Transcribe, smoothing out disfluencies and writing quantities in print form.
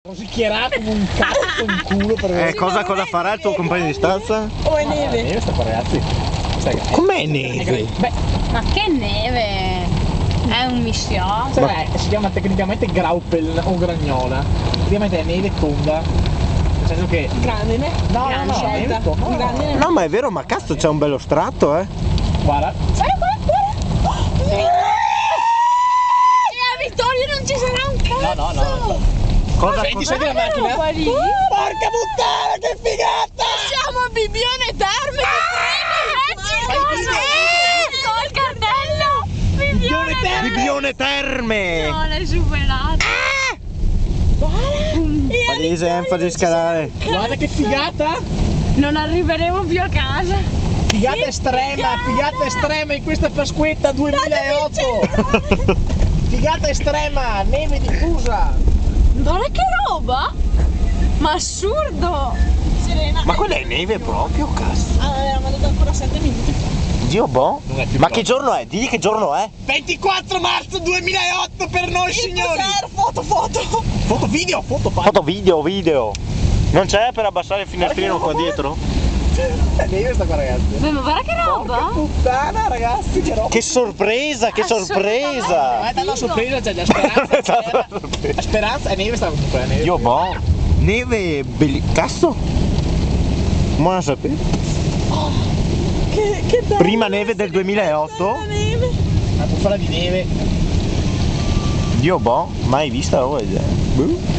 Rosicchierà come un cazzo in culo per cosa farà il tuo compagno di stanza? O è neve? neve sta qua, ragazzi. Com'è neve? Beh, Ma che neve! È un mischiato. cioè, si chiama tecnicamente graupel o gragnola. Praticamente è neve tonda. Nel senso che. Grande neve? No, Grande neve scelta. tonda. Grande neve. No, ma è vero, ma cazzo c'è un bello strato, Guarda. E a Vittorio non ci sarà un cazzo! No. Cosa? Senti la macchina? Roba lì. Porca puttana, che figata! Siamo a Bibbione Terme! Col cartello! Bibbione Terme! Bibbione Terme! No, l'hai superato! Palese enfasi scalare. Guarda che figata! Non arriveremo più a casa! Figata estrema in questa Pasquetta 2008! Figata estrema, neve diffusa! Guarda che roba! Ma assurdo! Serena. Ma quella è neve proprio, cazzo. Avevamo dato ancora 7 minuti. Dio boh. Non è più Ma proprio. che giorno è? Digli che giorno è. 24 marzo 2008 per noi, signori! Foto. Foto video, foto Foto video. Non c'è per abbassare il finestrino qua dietro? neve sta qua, ragazzi. Beh, ma guarda che Porca roba! puttana, ragazzi, che roba! Che sorpresa, che sorpresa! Guarda la sorpresa, c'è la speranza. La speranza è neve, sta comunque la neve. Dio boh. Neve cazzo? Buona sapere. Che bello. Prima neve del 2008? La neve. Una bufala di neve. Dio boh, mai vista roba del genere. Boh.